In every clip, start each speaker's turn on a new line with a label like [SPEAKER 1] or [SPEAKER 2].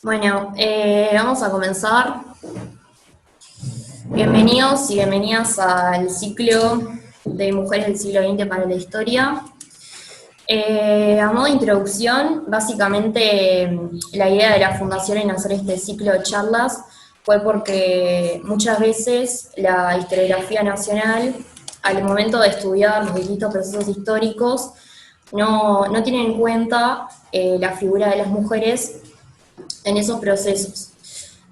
[SPEAKER 1] Bueno, vamos a comenzar. Bienvenidos y bienvenidas al ciclo de Mujeres del siglo XX para la historia. A modo de introducción, básicamente la idea de la Fundación en hacer este ciclo de charlas fue porque muchas veces la historiografía nacional, al momento de estudiar los distintos procesos históricos, no tiene en cuenta la figura de las mujeres en esos procesos.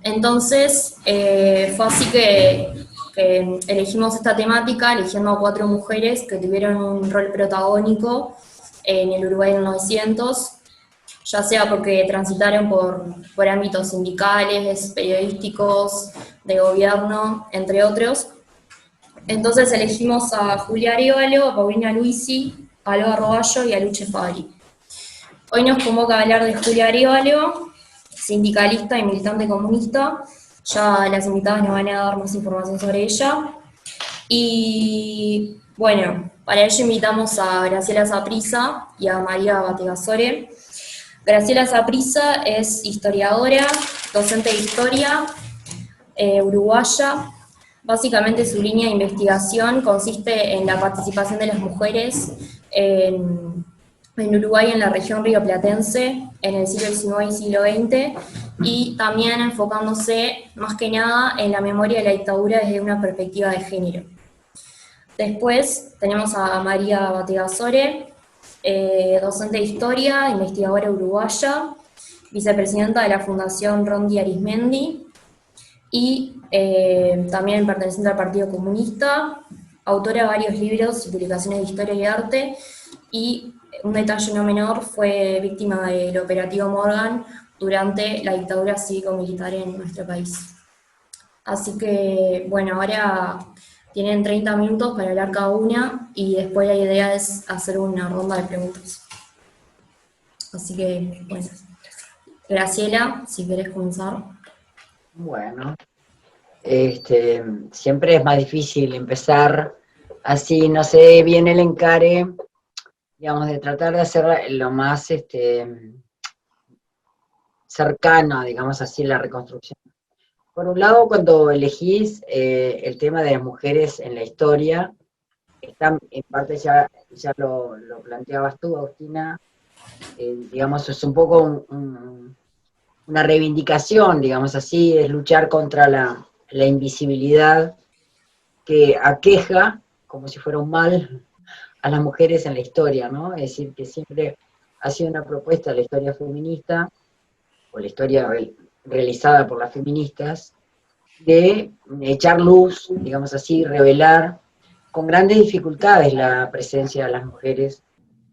[SPEAKER 1] Entonces, fue así que elegimos esta temática, eligiendo a 4 mujeres que tuvieron un rol protagónico en el Uruguay del 900, ya sea porque transitaron por ámbitos sindicales, periodísticos, de gobierno, entre otros. Entonces elegimos a Julia Arévalo, a Paulina Luisi, a Alba Roballo y a Luche Fabri. Hoy nos convoca a hablar de Julia Arévalo, sindicalista y militante comunista. Ya las invitadas nos van a dar más información sobre ella. Y bueno, para ello invitamos a Graciela Saprissa y a María Bategasore. Graciela Saprissa es historiadora, docente de historia, uruguaya. Básicamente su línea de investigación consiste en la participación de las mujeres en Uruguay, en la región rioplatense, en el siglo XIX y siglo XX, y también enfocándose más que nada en la memoria de la dictadura desde una perspectiva de género. Después tenemos a María Bategasore, docente de historia, investigadora uruguaya, vicepresidenta de la Fundación Rondi Arismendi, y también perteneciente al Partido Comunista, autora de varios libros y publicaciones de historia y arte, y un detalle no menor, fue víctima del operativo Morgan durante la dictadura cívico-militar en nuestro país. Así que, bueno, ahora tienen 30 minutos para hablar cada una y después la idea es hacer una ronda de preguntas. Así que, bueno, Graciela, si querés comenzar.
[SPEAKER 2] Bueno, siempre es más difícil empezar así, no sé bien el encare, digamos, de tratar de hacer lo más cercano, digamos así, la reconstrucción. Por un lado, cuando elegís el tema de las mujeres en la historia, está, en parte ya lo planteabas tú, Agustina, digamos, es un poco una reivindicación, digamos así, es luchar contra la invisibilidad que aqueja, como si fuera un mal, a las mujeres en la historia, ¿no? Es decir, que siempre ha sido una propuesta de la historia feminista, o la historia realizada por las feministas, de echar luz, digamos así, revelar con grandes dificultades la presencia de las mujeres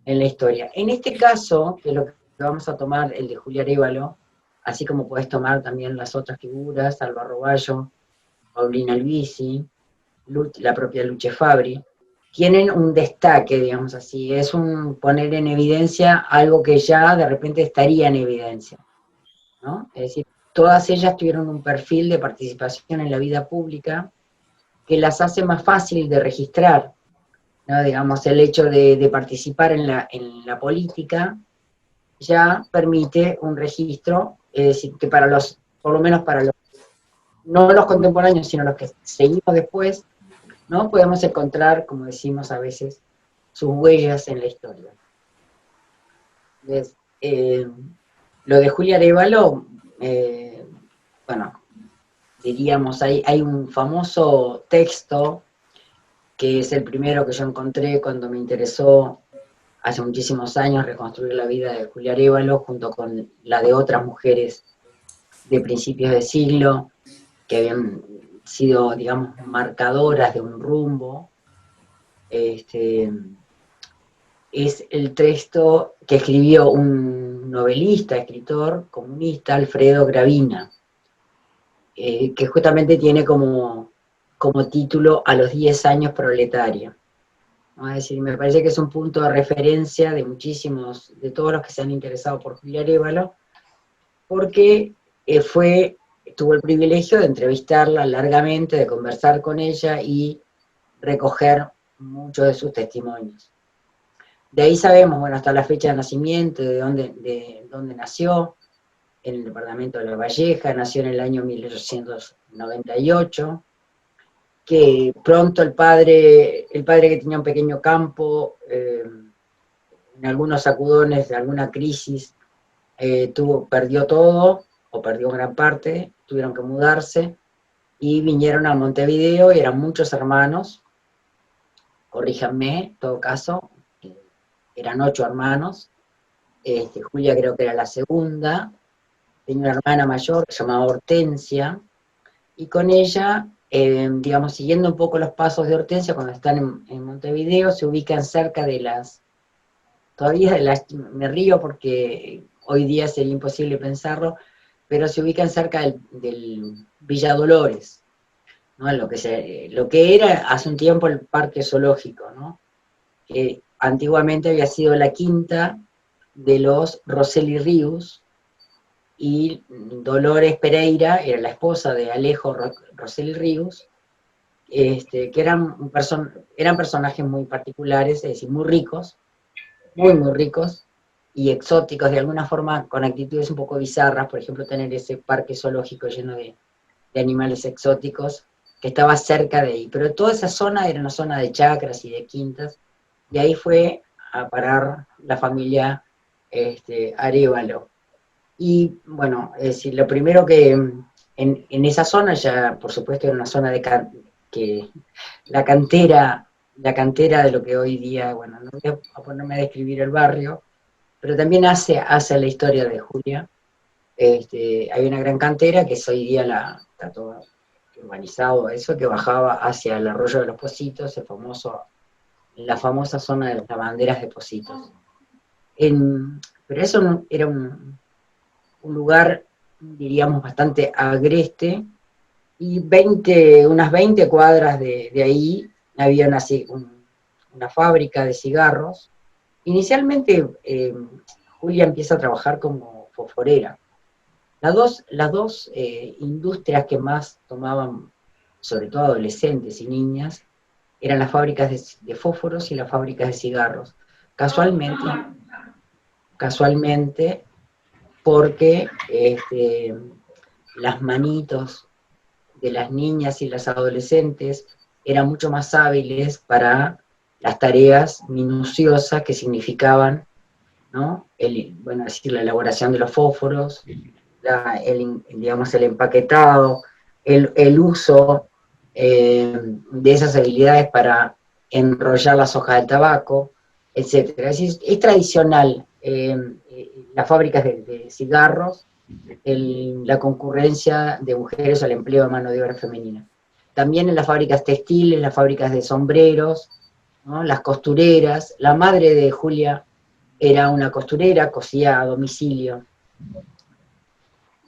[SPEAKER 2] en la historia. En este caso, que es lo que vamos a tomar, el de Julia Arévalo, así como puedes tomar también las otras figuras, Alba Roballo, Paulina Luisi, la propia Luche Fabri, tienen un destaque, digamos así, es un poner en evidencia algo que ya de repente estaría en evidencia, ¿no? Es decir, todas ellas tuvieron un perfil de participación en la vida pública que las hace más fácil de registrar, ¿no? Digamos, el hecho de participar en la política ya permite un registro, es decir, que para los, por lo menos para los, no los contemporáneos, sino los que seguimos después, ¿no? Podemos encontrar, como decimos a veces, sus huellas en la historia. Entonces, lo de Julia Arévalo, bueno, diríamos, hay un famoso texto que es el primero que yo encontré cuando me interesó hace muchísimos años reconstruir la vida de Julia Arévalo junto con la de otras mujeres de principios de siglo que habían sido, digamos, marcadoras de un rumbo. Es el texto que escribió un novelista, escritor comunista, Alfredo Gravina, que justamente tiene como título A los 10 años proletaria. ¿No? Es decir, me parece que es un punto de referencia de muchísimos, de todos los que se han interesado por Julia Arévalo, porque tuvo el privilegio de entrevistarla largamente, de conversar con ella y recoger muchos de sus testimonios. De ahí sabemos, bueno, hasta la fecha de nacimiento, de dónde nació. en el departamento de La Valleja, nació en el año 1898, que pronto el padre que tenía un pequeño campo, en algunos sacudones de alguna crisis, perdió todo, o perdió gran parte, tuvieron que mudarse, y vinieron a Montevideo, y eran muchos hermanos, corríjanme, en todo caso, eran 8 hermanos, Julia creo que era la segunda, tenía una hermana mayor que se llamaba Hortensia, y con ella, digamos, siguiendo un poco los pasos de Hortensia, cuando están en Montevideo, se ubican cerca de me río porque hoy día sería imposible pensarlo, pero se ubican cerca del Villa Dolores, ¿no? Lo que era hace un tiempo el parque zoológico, ¿no? Que antiguamente había sido la quinta de los Rosselli Rius, y Dolores Pereira era la esposa de Alejo Rosselli Rius, que eran personajes muy particulares, es decir, muy ricos, muy ricos, y exóticos de alguna forma, con actitudes un poco bizarras, por ejemplo, tener ese parque zoológico lleno de animales exóticos, que estaba cerca de ahí. Pero toda esa zona era una zona de chacras y de quintas, y ahí fue a parar la familia Arévalo. Y bueno, es decir, lo primero que en esa zona ya, por supuesto, era una zona que la cantera de lo que hoy día, bueno, no voy a ponerme a describir el barrio, pero también hace la historia de Julia. Hay una gran cantera que es hoy día está todo urbanizado, eso, que bajaba hacia el arroyo de los Pocitos, la famosa zona de las lavanderas de Pocitos. Pero eso era un lugar, diríamos, bastante agreste, y unas 20 cuadras de ahí había una fábrica de cigarros. Inicialmente, Julia empieza a trabajar como fosforera. Las dos industrias que más tomaban, sobre todo adolescentes y niñas, eran las fábricas de fósforos y las fábricas de cigarros. Casualmente, porque las manitos de las niñas y las adolescentes eran mucho más hábiles para las tareas minuciosas que significaban, ¿no? La elaboración de los fósforos, digamos, el empaquetado, el uso de esas habilidades para enrollar las hojas del tabaco, etcétera. Es tradicional, las fábricas de cigarros, la concurrencia de mujeres al empleo de mano de obra femenina. También en las fábricas textiles, las fábricas de sombreros, ¿no? Las costureras. La madre de Julia era una costurera, cosía a domicilio.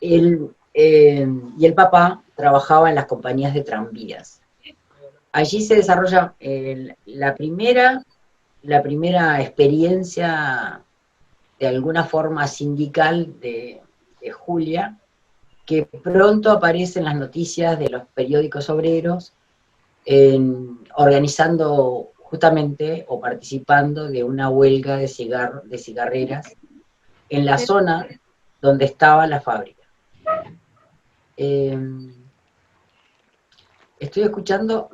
[SPEAKER 2] Y el papá trabajaba en las compañías de tranvías. Allí se desarrolla la primera experiencia de alguna forma sindical de Julia, que pronto aparece en las noticias de los periódicos obreros, organizando justamente o participando de una huelga de cigarreras en la zona donde estaba la fábrica. Estoy escuchando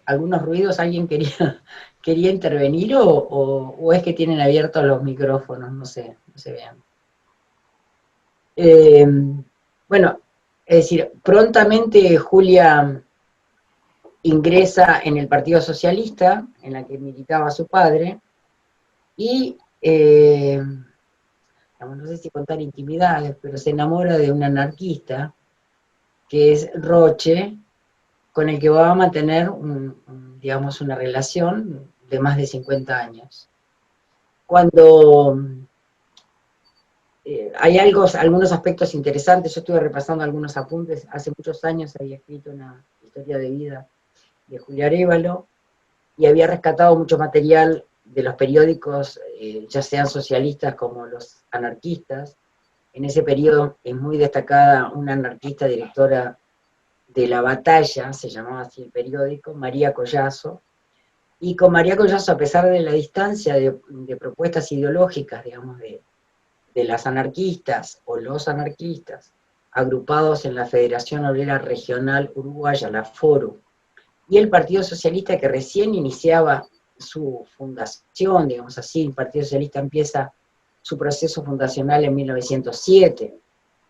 [SPEAKER 2] algunos ruidos. ¿Alguien quería intervenir o es que tienen abiertos los micrófonos? No sé, no se vean. Bueno, es decir, prontamente Julia ingresa en el Partido Socialista, en la que militaba su padre, y no sé si contar intimidades, pero se enamora de un anarquista, que es Roche, con el que va a mantener digamos, una relación de más de 50 años. Cuando hay algunos aspectos interesantes, yo estuve repasando algunos apuntes, hace muchos años había escrito una historia de vida de Julia Arévalo, y había rescatado mucho material de los periódicos, ya sean socialistas como los anarquistas. En ese periodo es muy destacada una anarquista directora de La Batalla, se llamaba así el periódico, María Collazo, y con María Collazo, a pesar de la distancia de propuestas ideológicas, digamos, de de las anarquistas o los anarquistas agrupados en la Federación Obrera Regional Uruguaya, la FORU, y el Partido Socialista que recién iniciaba su fundación, digamos así, el Partido Socialista empieza su proceso fundacional en 1907,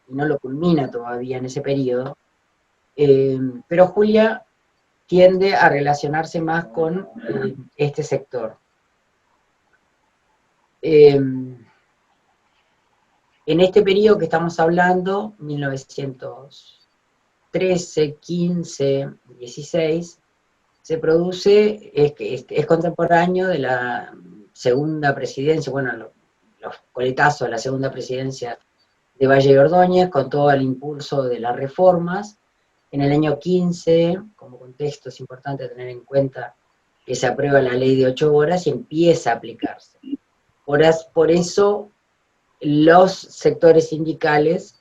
[SPEAKER 2] y no lo culmina todavía en ese periodo, pero Julia tiende a relacionarse más con este sector. En este periodo que estamos hablando, 1913, 15, 16, se produce, es contemporáneo de la segunda presidencia, bueno, los coletazos de la segunda presidencia de Valle y Ordóñez, con todo el impulso de las reformas. En el año 15, como contexto es importante tener en cuenta que se aprueba la ley de 8 horas y empieza a aplicarse. Por eso los sectores sindicales,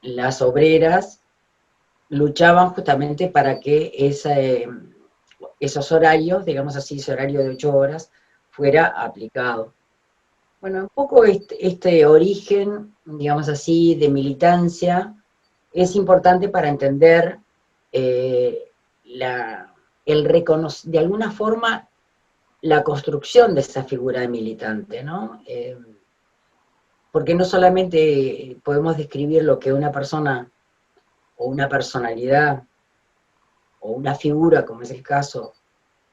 [SPEAKER 2] las obreras, luchaban justamente para que esos horarios, digamos así, ese horario de 8 horas, fuera aplicado. Bueno, un poco este origen, digamos así, de militancia es importante para entender de alguna forma la construcción de esa figura de militante, ¿no? Porque no solamente podemos describir lo que una persona o una personalidad o una figura, como es el caso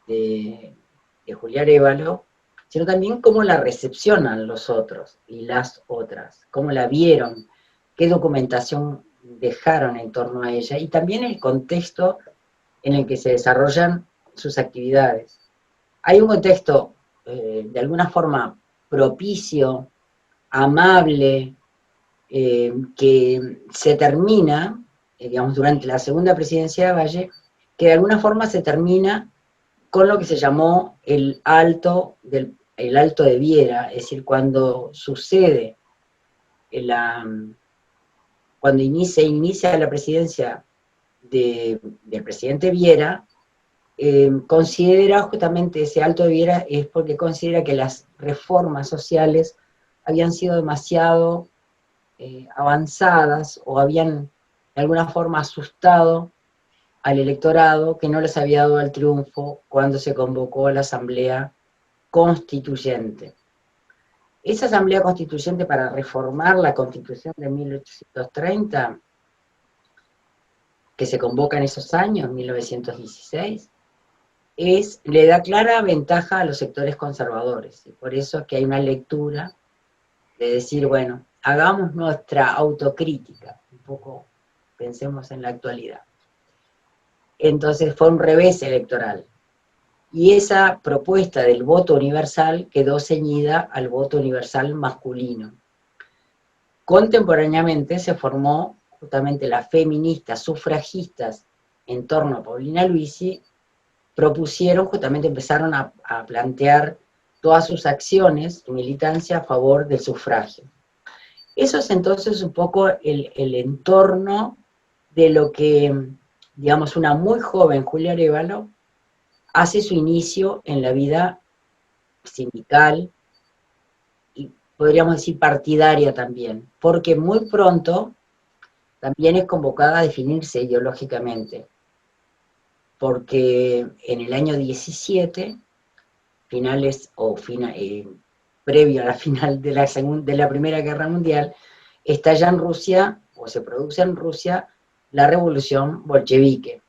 [SPEAKER 2] de Julia Arévalo, sino también cómo la recepcionan los otros y las otras, cómo la vieron, qué documentación dejaron en torno a ella, y también el contexto en el que se desarrollan sus actividades. Hay un contexto de alguna forma propicio, amable, que se termina, digamos, durante la segunda presidencia de Valle, que de alguna forma se termina con lo que se llamó el Alto de Viera, es decir, cuando sucede cuando inicia la presidencia del presidente Viera, considera justamente ese Alto de Viera, es porque considera que las reformas sociales habían sido demasiado avanzadas o habían de alguna forma asustado al electorado, que no les había dado el triunfo cuando se convocó a la Asamblea Constituyente. Esa Asamblea Constituyente para reformar la Constitución de 1830, que se convoca en esos años, 1916, le da clara ventaja a los sectores conservadores, y por eso es que hay una lectura de decir, bueno, hagamos nuestra autocrítica, un poco pensemos en la actualidad. Entonces fue un revés electoral. Y esa propuesta del voto universal quedó ceñida al voto universal masculino. Contemporáneamente se formó justamente las feministas sufragistas en torno a Paulina Luisi, propusieron, justamente empezaron a plantear todas sus acciones, su militancia a favor del sufragio. Eso es entonces un poco el entorno de lo que, digamos, una muy joven Julia Arévalo hace su inicio en la vida sindical y podríamos decir partidaria también, porque muy pronto también es convocada a definirse ideológicamente, porque en el año 17, previo a la final de la Primera Guerra Mundial, estalla en Rusia, o se produce en Rusia, la revolución bolchevique.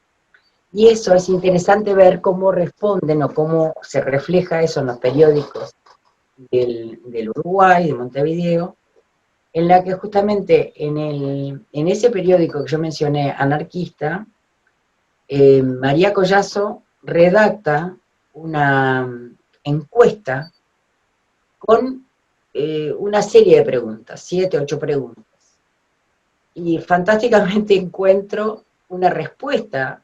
[SPEAKER 2] Y eso es interesante ver cómo responden o cómo se refleja eso en los periódicos del Uruguay, de Montevideo, en la que justamente en ese periódico que yo mencioné, anarquista, María Collazo redacta una encuesta con una serie de preguntas, 7, 8 preguntas. Y fantásticamente encuentro una respuesta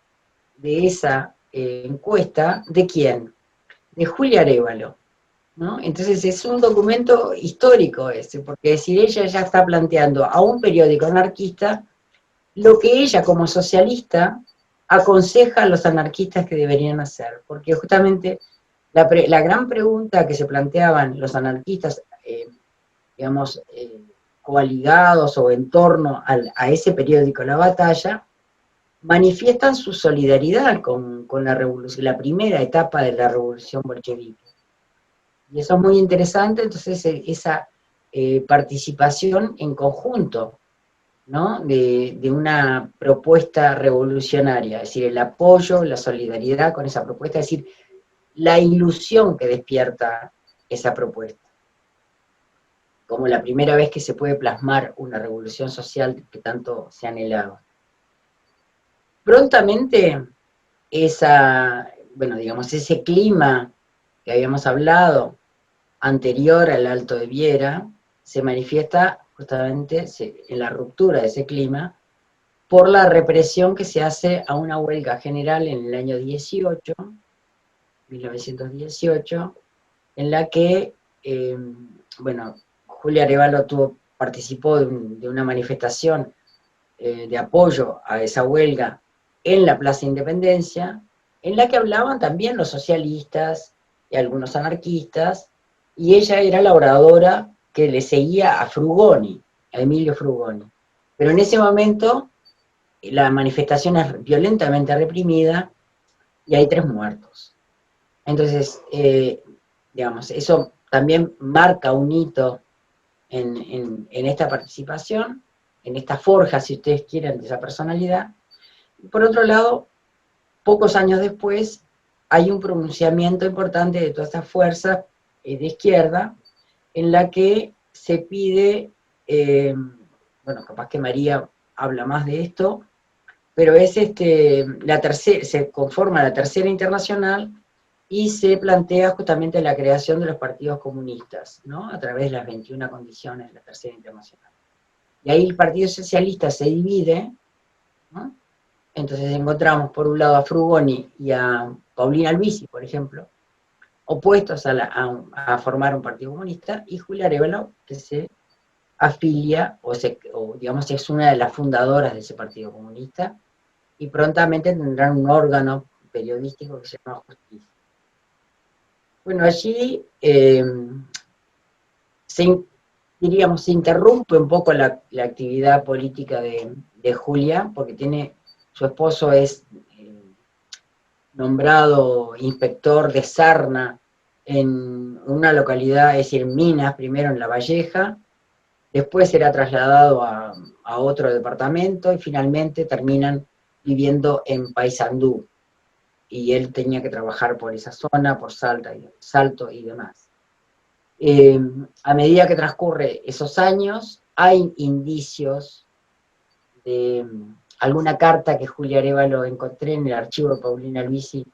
[SPEAKER 2] de esa encuesta, ¿de quién? De Julia Arévalo, ¿no? Entonces es un documento histórico ese, porque decir, ella ya está planteando a un periódico anarquista lo que ella como socialista aconseja a los anarquistas que deberían hacer, porque justamente la gran pregunta que se planteaban los anarquistas, digamos, coaligados o en torno a ese periódico La Batalla, manifiestan su solidaridad con la revolución, la primera etapa de la revolución bolchevique. Y eso es muy interesante, entonces esa participación en conjunto, ¿no? de una propuesta revolucionaria, es decir, el apoyo, la solidaridad con esa propuesta, es decir, la ilusión que despierta esa propuesta, como la primera vez que se puede plasmar una revolución social que tanto se ha anhelado. Prontamente, ese clima que habíamos hablado, anterior al Alto de Viera, se manifiesta justamente en la ruptura de ese clima por la represión que se hace a una huelga general en el año 1918, en la que, Julia Arévalo participó de una manifestación de apoyo a esa huelga en la Plaza Independencia, en la que hablaban también los socialistas y algunos anarquistas, y ella era la oradora que le seguía a Frugoni, a Emilio Frugoni. Pero en ese momento la manifestación es violentamente reprimida y hay 3 muertos. Entonces, eso también marca un hito en esta participación, en esta forja, si ustedes quieren, de esa personalidad. Por otro lado, pocos años después, hay un pronunciamiento importante de todas estas fuerzas de izquierda, en la que se pide, capaz que María habla más de esto, pero es se conforma la Tercera Internacional y se plantea justamente la creación de los partidos comunistas, ¿no? A través de las 21 condiciones de la Tercera Internacional. Y ahí el Partido Socialista se divide, ¿no? Entonces encontramos por un lado a Frugoni y a Paulina Albisi, por ejemplo, opuestos a formar un partido comunista, y Julia Arévalo, que se afilia, digamos es una de las fundadoras de ese partido comunista, y prontamente tendrán un órgano periodístico que se llama Justicia. Bueno, allí se interrumpe un poco la actividad política de Julia, porque su esposo es nombrado inspector de Sarna en una localidad, es decir, Minas, primero en La Valleja, después será trasladado a otro departamento y finalmente terminan viviendo en Paysandú. Y él tenía que trabajar por esa zona, por Salto y demás. A medida que transcurre esos años, hay indicios de alguna carta que Julia Arévalo encontré en el archivo de Paulina Albisi,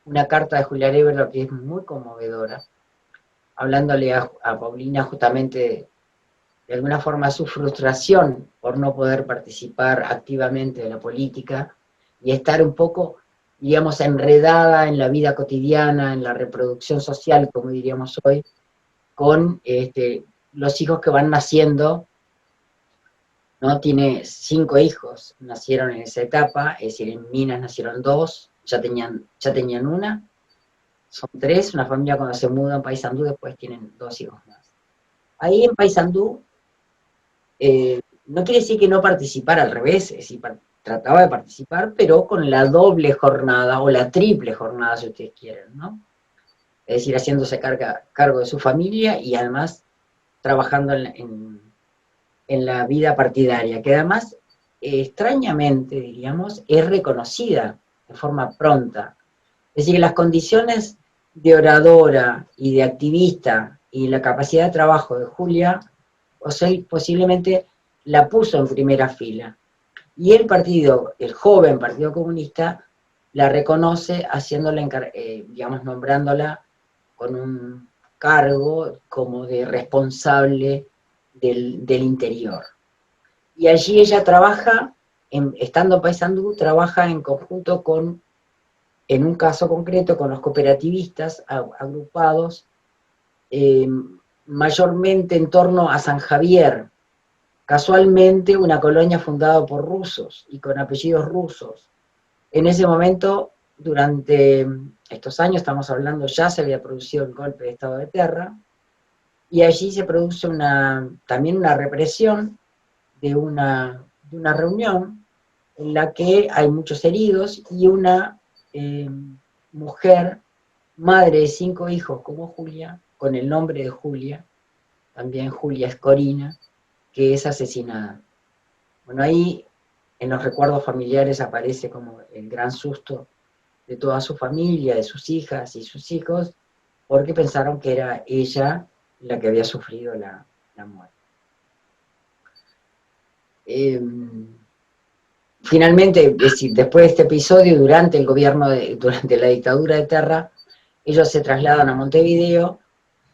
[SPEAKER 2] una carta de Julia Arévalo que es muy conmovedora, hablándole a Paulina justamente de alguna forma su frustración por no poder participar activamente de la política y estar un poco, digamos, enredada en la vida cotidiana, en la reproducción social, como diríamos hoy, con los hijos que van naciendo, ¿no? Tiene 5 hijos, nacieron en esa etapa, es decir, en Minas nacieron 2, ya tenían una, son 3, una familia cuando se muda a Paysandú después tienen 2 hijos más. Ahí en Paysandú, no quiere decir que no participara, al revés, es decir, trataba de participar, pero con la doble jornada, o la triple jornada, si ustedes quieren, ¿no? Es decir, haciéndose cargo de su familia y además trabajando en la vida partidaria, que además, extrañamente, diríamos, es reconocida de forma pronta. Es decir, que las condiciones de oradora y de activista y la capacidad de trabajo de Julia, posiblemente la puso en primera fila. Y el joven Partido Comunista, la reconoce haciéndola, nombrándola con un cargo como de responsable del interior. Y allí ella trabaja, estando en Paysandú, trabaja en conjunto en un caso concreto, con los cooperativistas agrupados, mayormente en torno a San Javier, casualmente una colonia fundada por rusos y con apellidos rusos. En ese momento, durante estos años, estamos hablando, ya se había producido el golpe de Estado de Terra, y allí se produce también una represión de una reunión en la que hay muchos heridos y una mujer, madre de 5 hijos como Julia, con el nombre de Julia, también Julia Escorina, que es asesinada. Bueno, ahí en los recuerdos familiares aparece como el gran susto de toda su familia, de sus hijas y sus hijos, porque pensaron que era ella la que había sufrido la muerte. Finalmente, es decir, después de este episodio, durante la dictadura de Terra, ellos se trasladan a Montevideo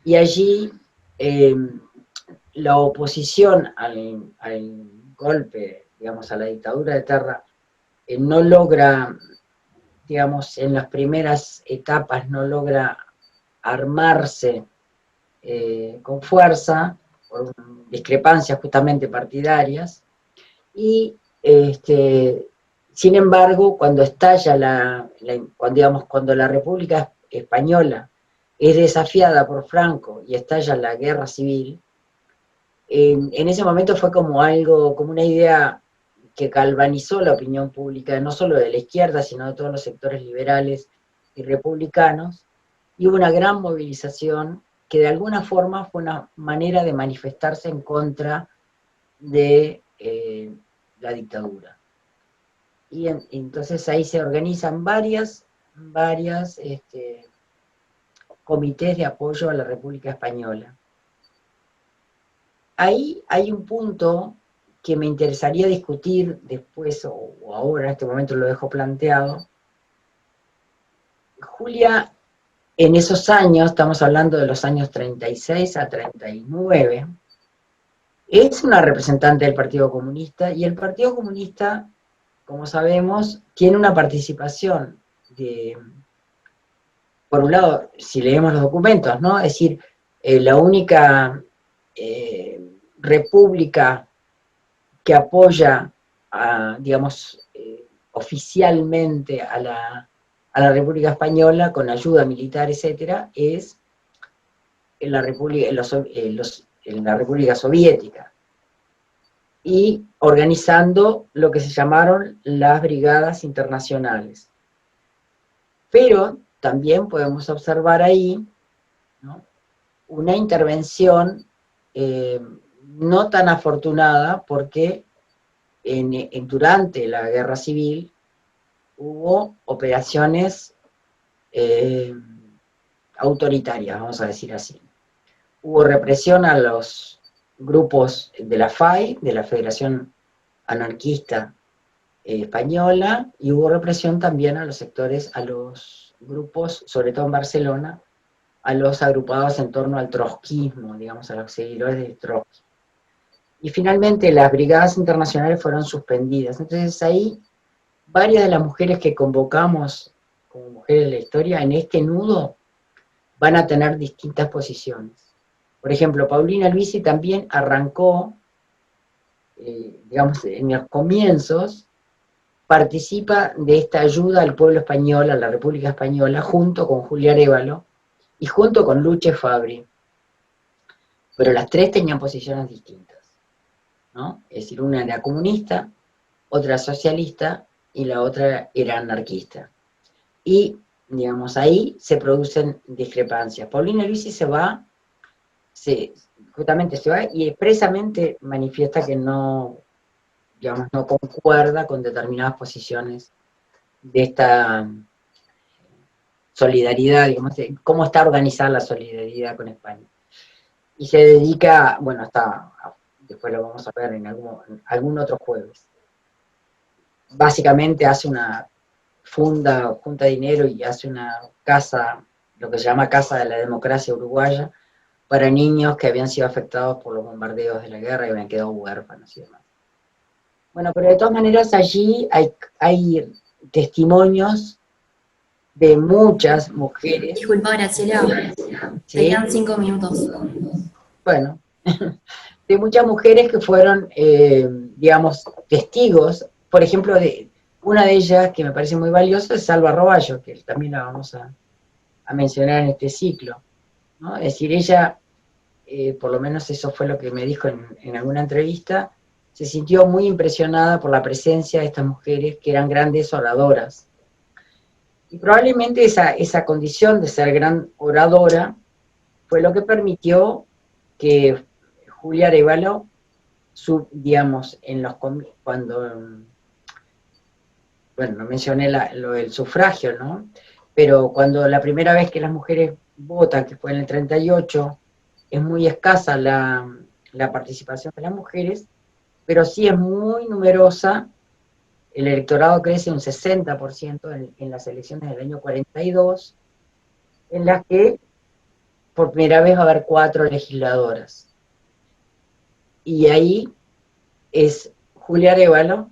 [SPEAKER 2] y allí la oposición al golpe, digamos, a la dictadura de Terra, no logra, digamos, en las primeras etapas no logra armarse con fuerza, por discrepancias justamente partidarias, y sin embargo, cuando estalla cuando la República Española es desafiada por Franco y estalla la guerra civil, en ese momento fue como como una idea que galvanizó la opinión pública, no solo de la izquierda, sino de todos los sectores liberales y republicanos, y hubo una gran movilización que de alguna forma fue una manera de manifestarse en contra de la dictadura. Y entonces ahí se organizan varias comités de apoyo a la República Española. Ahí hay un punto que me interesaría discutir después, o ahora en este momento lo dejo planteado. Julia, en esos años, estamos hablando de los años 36 a 39, es una representante del Partido Comunista, y el Partido Comunista, como sabemos, tiene una participación por un lado, si leemos los documentos, ¿no? Es decir, la única república que apoya, digamos, oficialmente a la República Española con ayuda militar, etcétera, es en la República Soviética, y organizando lo que se llamaron las brigadas internacionales. Pero también podemos observar ahí, ¿no?, una intervención no tan afortunada, porque durante la guerra civil hubo operaciones autoritarias, vamos a decir así. Hubo represión a los grupos de la FAI, de la Federación Anarquista Española, y hubo represión también a los grupos, sobre todo en Barcelona, a los agrupados en torno al trotskismo, digamos, a los seguidores de Trotsky. Y finalmente las brigadas internacionales fueron suspendidas. Entonces ahí varias de las mujeres que convocamos como mujeres de la historia en este nudo van a tener distintas posiciones. Por ejemplo, Paulina Luisi también arrancó, digamos, en los comienzos, participa de esta ayuda al pueblo español, a la República Española, junto con Julia Arévalo y junto con Luche Fabri. Pero las tres tenían posiciones distintas, ¿no? Es decir, una era comunista, otra socialista y la otra era anarquista. Y, digamos, ahí se producen discrepancias. Paulina Luisi justamente se va y expresamente manifiesta que no, digamos, no concuerda con determinadas posiciones de esta solidaridad, digamos, de cómo está organizada la solidaridad con España. Y se dedica, bueno, después lo vamos a ver en algún otro jueves. Básicamente junta dinero y hace una casa, lo que se llama Casa de la Democracia Uruguaya, para niños que habían sido afectados por los bombardeos de la guerra y habían quedado huérfanos y demás. Bueno, pero de todas maneras allí hay testimonios de muchas mujeres.
[SPEAKER 1] Disculpa, Graciela,
[SPEAKER 2] ¿Sí?
[SPEAKER 1] te quedan 5 minutos.
[SPEAKER 2] Bueno, de muchas mujeres que fueron, digamos, testigos. Por ejemplo, una de ellas que me parece muy valiosa es Salva Roballo, que también la vamos a mencionar en este ciclo, ¿no? Es decir, ella por lo menos eso fue lo que me dijo en alguna entrevista, se sintió muy impresionada por la presencia de estas mujeres que eran grandes oradoras. Y probablemente esa condición de ser gran oradora fue lo que permitió que Julia Arévalo, digamos, cuando, bueno, no mencioné lo del sufragio, ¿no? Pero cuando la primera vez que las mujeres votan, que fue en el 38, es muy escasa la participación de las mujeres, pero sí es muy numerosa. El electorado crece un 60% en las elecciones del año 42, en las que por primera vez va a haber 4 legisladoras. Y ahí Julia Arévalo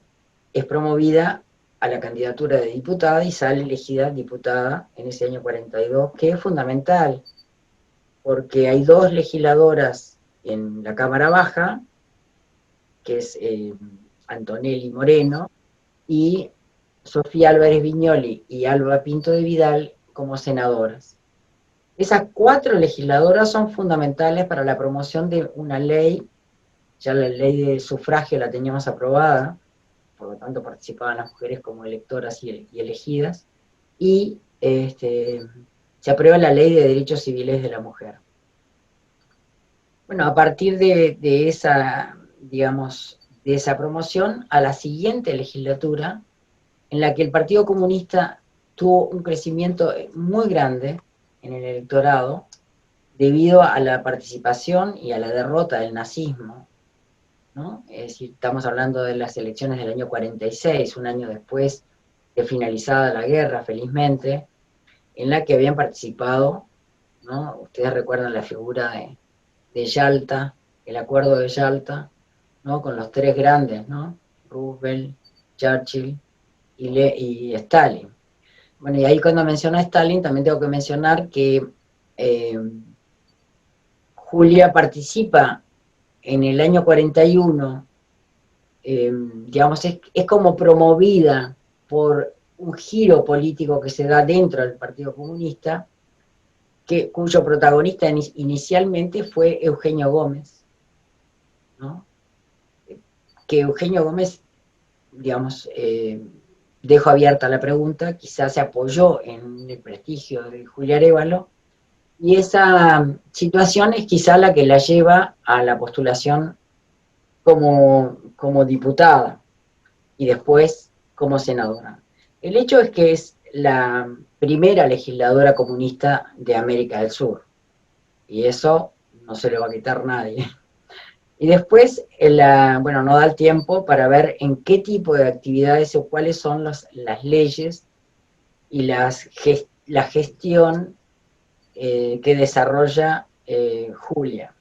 [SPEAKER 2] es promovida a la candidatura de diputada y sale elegida diputada en ese año 42, que es fundamental, porque hay 2 legisladoras en la Cámara Baja, que es Antonelli Moreno, y Sofía Álvarez Viñoli y Alba Pinto de Vidal como senadoras. Esas 4 legisladoras son fundamentales para la promoción de una ley, ya la ley de sufragio la teníamos aprobada, por lo tanto participaban las mujeres como electoras y elegidas, y se aprueba la ley de derechos civiles de la mujer. Bueno, a partir de esa, digamos, de esa promoción, a la siguiente legislatura, en la que el Partido Comunista tuvo un crecimiento muy grande en el electorado, debido a la participación y a la derrota del nazismo, ¿no? Es decir, estamos hablando de las elecciones del año 46, un año después de finalizada la guerra, felizmente, en la que habían participado, ¿no? Ustedes recuerdan la figura de Yalta, el acuerdo de Yalta, ¿no? Con los 3 grandes, ¿no? Roosevelt, Churchill y Stalin. Bueno, y ahí cuando menciono a Stalin, también tengo que mencionar que Julia participa en el año 41, digamos, es como promovida por un giro político que se da dentro del Partido Comunista, cuyo protagonista inicialmente fue Eugenio Gómez, ¿no? Que Eugenio Gómez, digamos, dejo abierta la pregunta, quizás se apoyó en el prestigio de Julia Arévalo, y esa situación es quizá la que la lleva a la postulación como diputada y después como senadora. El hecho es que es la primera legisladora comunista de América del Sur, y eso no se le va a quitar nadie. Y después, bueno, no da el tiempo para ver en qué tipo de actividades o cuáles son las leyes y la gestión que desarrolla Julia.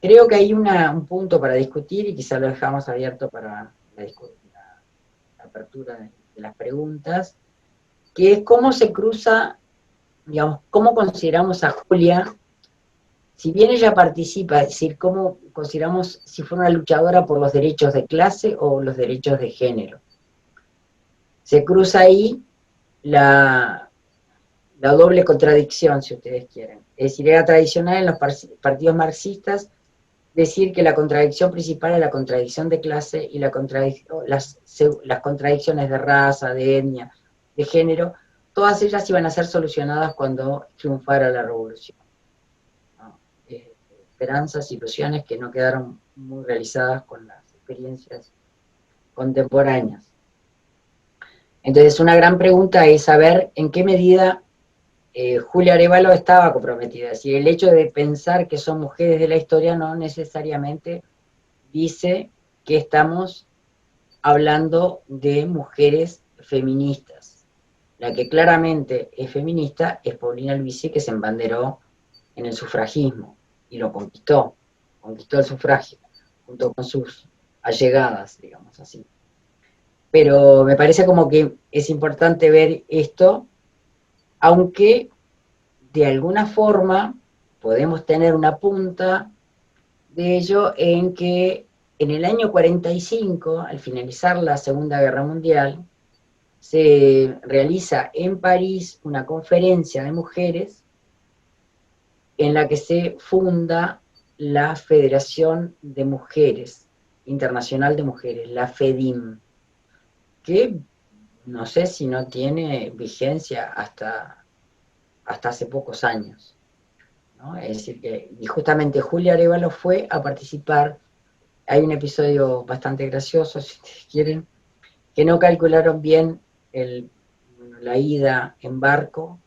[SPEAKER 2] Creo que hay un punto para discutir y quizá lo dejamos abierto para la apertura de las preguntas, que es cómo se cruza, digamos, cómo consideramos a Julia, si bien ella participa, es decir, cómo consideramos si fue una luchadora por los derechos de clase o los derechos de género. Se cruza ahí la doble contradicción, si ustedes quieren. Es decir, era tradicional en los partidos marxistas decir que la contradicción principal es la contradicción de clase y las contradicciones de raza, de etnia, de género, todas ellas iban a ser solucionadas cuando triunfara la revolución, ¿no? Esperanzas, ilusiones que no quedaron muy realizadas con las experiencias contemporáneas. Entonces, una gran pregunta es saber en qué medida Julia Arévalo estaba comprometida. Es decir, el hecho de pensar que son mujeres de la historia no necesariamente dice que estamos hablando de mujeres feministas. La que claramente es feminista es Paulina Luisi, que se embanderó en el sufragismo y lo conquistó el sufragio, junto con sus allegadas, digamos así. Pero me parece como que es importante ver esto, aunque de alguna forma podemos tener una punta de ello en que en el año 45, al finalizar la Segunda Guerra Mundial, se realiza en París una conferencia de mujeres en la que se funda la Federación de Mujeres, Internacional de Mujeres, la FEDIM, que no sé si no tiene vigencia hasta hace pocos años, ¿no? Es decir, que y justamente Julia Arévalo fue a participar. Hay un episodio bastante gracioso, si ustedes quieren, que no calcularon bien la ida en barco,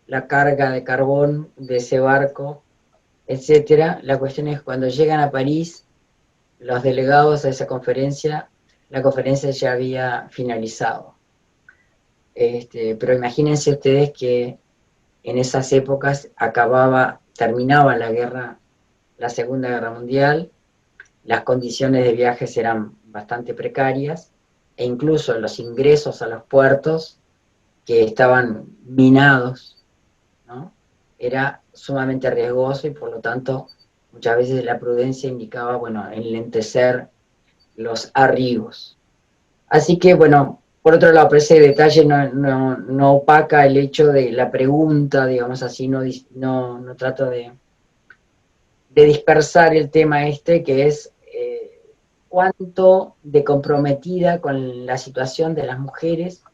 [SPEAKER 2] la carga de carbón de ese barco, etcétera. La cuestión es que cuando llegan a París, los delegados a esa conferencia, la conferencia ya había finalizado. Pero imagínense ustedes que en esas épocas terminaba la guerra, la Segunda Guerra Mundial, las condiciones de viajes eran bastante precarias, e incluso los ingresos a los puertos, que estaban minados, ¿no? Era sumamente riesgoso y por lo tanto muchas veces la prudencia indicaba, bueno, enlentecer los arribos. Así que, bueno, por otro lado, ese detalle no opaca el hecho de la pregunta, digamos así, no trato de dispersar el tema que es cuánto de comprometida con la situación de las mujeres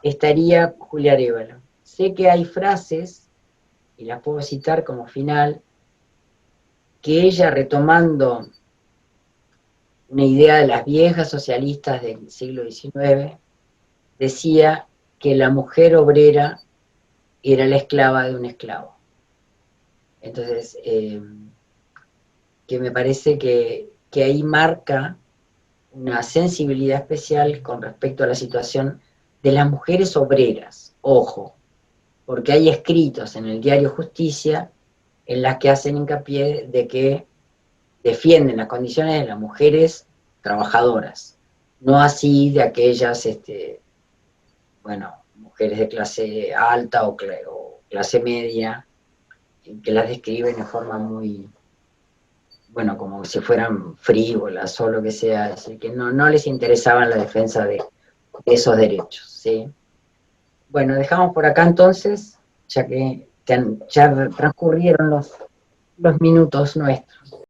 [SPEAKER 2] estaría Julia Arévalo. Sé que hay frases, y las puedo citar como final, que ella, retomando una idea de las viejas socialistas del siglo XIX, decía que la mujer obrera era la esclava de un esclavo. Entonces, que me parece que ahí marca una sensibilidad especial con respecto a la situación de las mujeres obreras. Ojo, porque hay escritos en el diario Justicia en las que hacen hincapié de que defienden las condiciones de las mujeres trabajadoras, no así de aquellas, mujeres de clase alta o clase media, que las describen de forma muy, como si fueran frívolas o lo que sea, es decir, que no les interesaba la defensa de esos derechos, ¿sí? Bueno, dejamos por acá entonces, ya que ya transcurrieron los minutos nuestros.